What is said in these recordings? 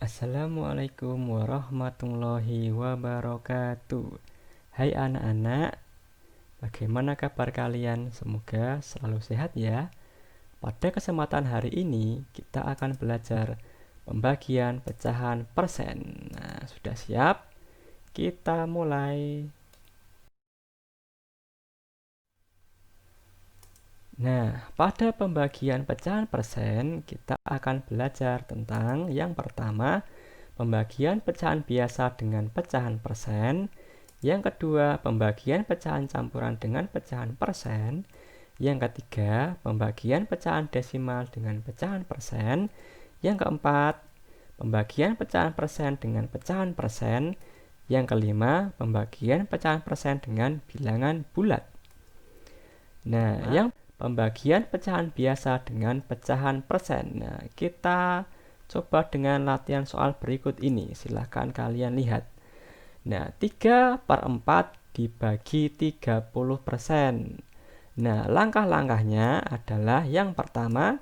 Assalamualaikum warahmatullahi wabarakatuh. Hai anak-anak, bagaimana kabar kalian? Semoga selalu sehat ya. Pada kesempatan hari ini kita akan belajar pembagian pecahan persen. Nah, sudah siap? Kita mulai. Nah, pada pembagian pecahan persen kita akan belajar tentang yang pertama, pembagian pecahan biasa dengan pecahan persen. Yang kedua, pembagian pecahan campuran dengan pecahan persen. Yang ketiga, pembagian pecahan desimal dengan pecahan persen. Yang keempat, pembagian pecahan persen dengan pecahan persen. Yang kelima, pembagian pecahan persen dengan bilangan bulat. Nah, yang pembagian pecahan biasa dengan pecahan persen. Nah, kita coba dengan latihan soal berikut ini. Silahkan kalian lihat. Nah, 3/4 dibagi 30%. Nah, langkah-langkahnya adalah yang pertama,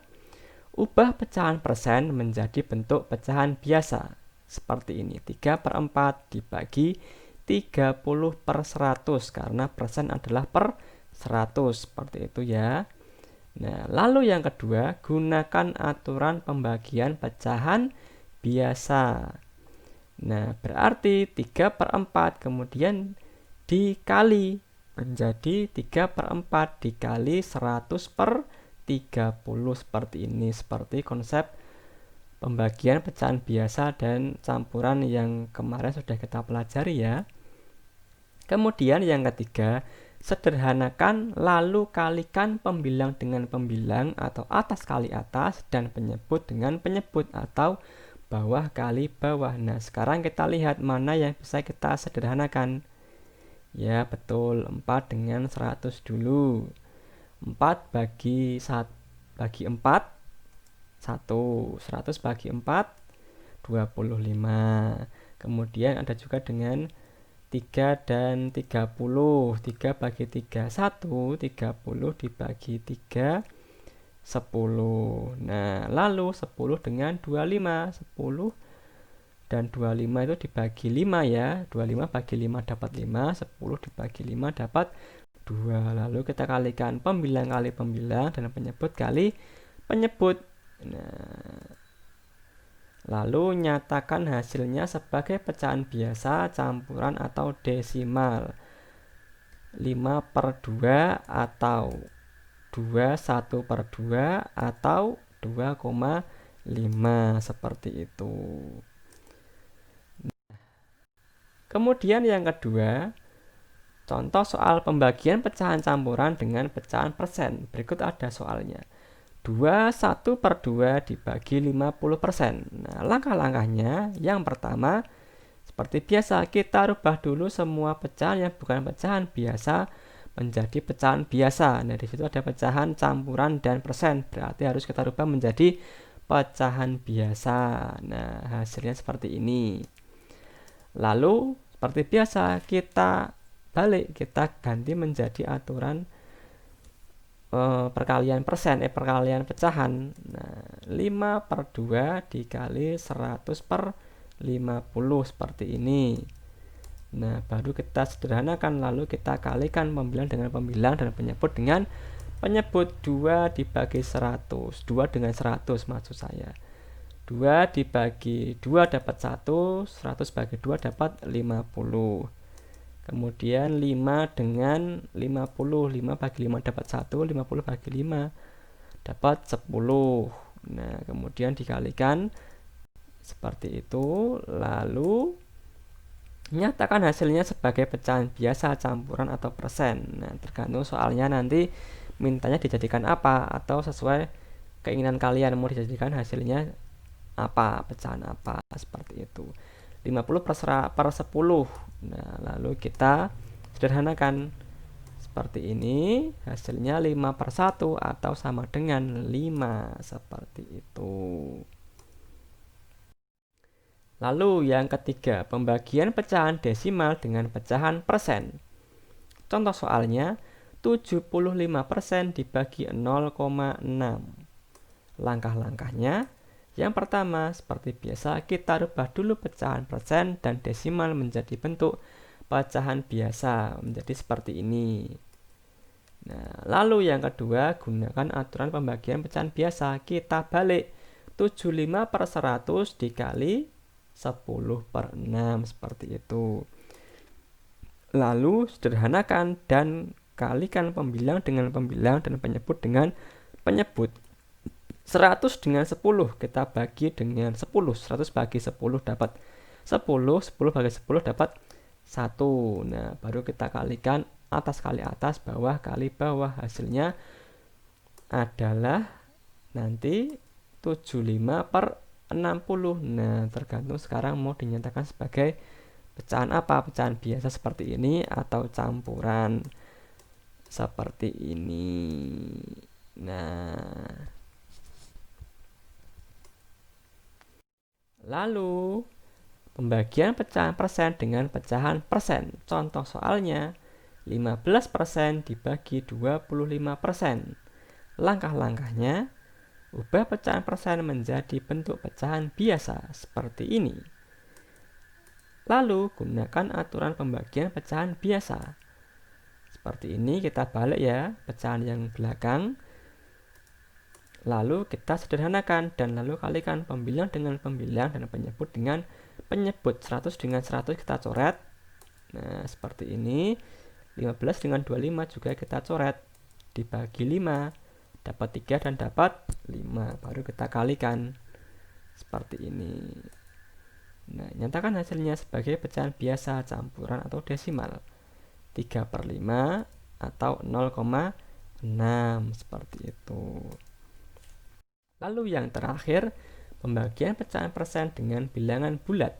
ubah pecahan persen menjadi bentuk pecahan biasa. Seperti ini, 3/4 dibagi 30/100 karena persen adalah per 100. Seperti itu ya. Nah, lalu yang kedua, gunakan aturan pembagian pecahan biasa. Nah, berarti 3/4 kemudian dikali menjadi 3/4 dikali 100/30 seperti ini. Seperti konsep pembagian pecahan biasa dan campuran yang kemarin sudah kita pelajari ya. Kemudian yang ketiga, sederhanakan lalu kalikan pembilang dengan pembilang atau atas kali atas dan penyebut dengan penyebut atau bawah kali bawah. Nah, sekarang kita lihat mana yang bisa kita sederhanakan. Ya, betul, 4 dengan 100 dulu. 4 bagi 4, 1. 100 bagi 4, 25. Kemudian ada juga dengan 3 dan 30. 3 bagi 3, 1. 30 dibagi 3, 10. Nah, lalu 10 dengan 25. 10 dan 25 itu dibagi 5 ya. 25 bagi 5 dapat 5. 10 dibagi 5 dapat 2. Lalu kita kalikan pembilang kali pembilang dan penyebut kali penyebut. Nah, lalu nyatakan hasilnya sebagai pecahan biasa, campuran atau desimal. 5/2 atau 1/2 atau 2,5 seperti itu. Kemudian yang kedua, contoh soal pembagian pecahan campuran dengan pecahan persen. Berikut ada soalnya. 1/2 dibagi 50%. Nah, langkah-langkahnya yang pertama, seperti biasa, kita rubah dulu semua pecahan yang bukan pecahan biasa menjadi pecahan biasa. Nah, di situ ada pecahan campuran dan persen. Berarti harus kita rubah menjadi pecahan biasa. Nah, hasilnya seperti ini. Lalu, seperti biasa, kita balik, kita ganti menjadi aturan perkalian persen, perkalian pecahan. Nah, 5/2 dikali 100/50 seperti ini. Nah, baru kita sederhanakan, lalu kita kalikan pembilang dengan pembilang dan penyebut dengan penyebut. 2 dibagi 100, 2 dengan 100 maksud saya. 2 dibagi 2 dapat 1, 100 bagi 2 dapat 50. Kemudian 5 dengan 50, 5 bagi 5 dapat 1, 50 bagi 5 dapat 10. Nah, kemudian dikalikan seperti itu. Lalu nyatakan hasilnya sebagai pecahan biasa, campuran atau persen. Nah, tergantung soalnya nanti mintanya dijadikan apa atau sesuai keinginan kalian mau dijadikan hasilnya apa, pecahan apa, seperti itu. 50/10. Nah, lalu kita sederhanakan seperti ini. Hasilnya 5/1 atau sama dengan 5. Seperti itu. Lalu yang ketiga, pembagian pecahan desimal dengan pecahan persen. Contoh soalnya, 75% dibagi 0,6. Langkah-langkahnya, Yang pertama, seperti biasa, kita rubah dulu pecahan persen dan desimal menjadi bentuk pecahan biasa, menjadi seperti ini. Nah, lalu yang kedua, gunakan aturan pembagian pecahan biasa. Kita balik 75/100 dikali 10/6, seperti itu. Lalu sederhanakan dan kalikan pembilang dengan pembilang dan penyebut dengan penyebut. 100 dengan 10 kita bagi dengan 10. 100 bagi 10 dapat 10. 10 bagi 10 dapat 1. Nah, baru kita kalikan atas kali atas, bawah kali bawah. Hasilnya adalah nanti 75/60. Nah, tergantung sekarang mau dinyatakan sebagai pecahan apa, pecahan biasa seperti ini atau campuran seperti ini. Nah, lalu pembagian pecahan persen dengan pecahan persen. Contoh soalnya 15% dibagi 25%. Langkah-langkahnya, ubah pecahan persen menjadi bentuk pecahan biasa seperti ini. Lalu gunakan aturan pembagian pecahan biasa. Seperti ini, kita balik ya pecahan yang belakang. Lalu kita sederhanakan dan lalu kalikan pembilang dengan pembilang dan penyebut dengan penyebut. 100 dengan 100 kita coret. Nah, seperti ini. 15 dengan 25 juga kita coret. Dibagi 5 dapat 3 dan dapat 5. Baru kita kalikan seperti ini. Nah, nyatakan hasilnya sebagai pecahan biasa, campuran atau desimal. 3/5 atau 0,6 seperti itu. Lalu yang terakhir, pembagian pecahan persen dengan bilangan bulat.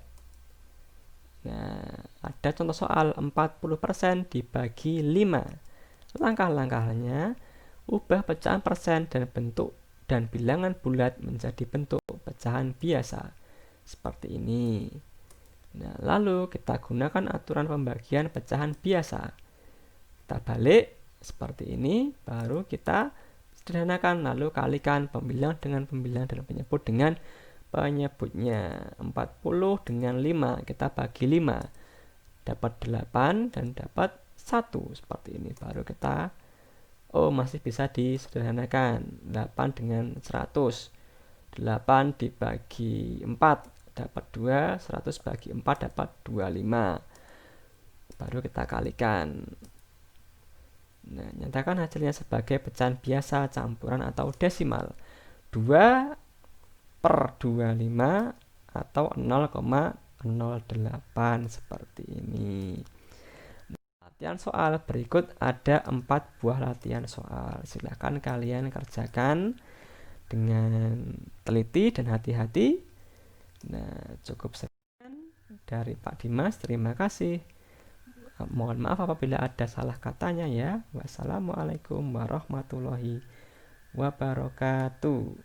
Nah, ada contoh soal 40% dibagi 5. Langkah-langkahnya, ubah pecahan persen dan bentuk dan bilangan bulat menjadi bentuk pecahan biasa seperti ini. Nah, lalu kita gunakan aturan pembagian pecahan biasa. Kita balik seperti ini, baru kita sederhanakan lalu kalikan pembilang dengan pembilang dan penyebut dengan penyebutnya. 40 dengan 5 kita bagi 5 dapat 8 dan dapat 1 seperti ini. Baru kita masih bisa disederhanakan. 8 dengan 100. 8 dibagi 4 dapat 2, 100 bagi 4 dapat 25. Baru kita kalikan. Nah, nyatakan hasilnya sebagai pecahan biasa, campuran atau desimal. 2/25 atau 0,08 seperti ini. Latihan soal berikut ada 4 buah latihan soal. Silakan kalian kerjakan dengan teliti dan hati-hati. Nah, cukup sekian dari Pak Dimas. Terima kasih. Mohon maaf apabila ada salah katanya ya. Wassalamualaikum warahmatullahi wabarakatuh.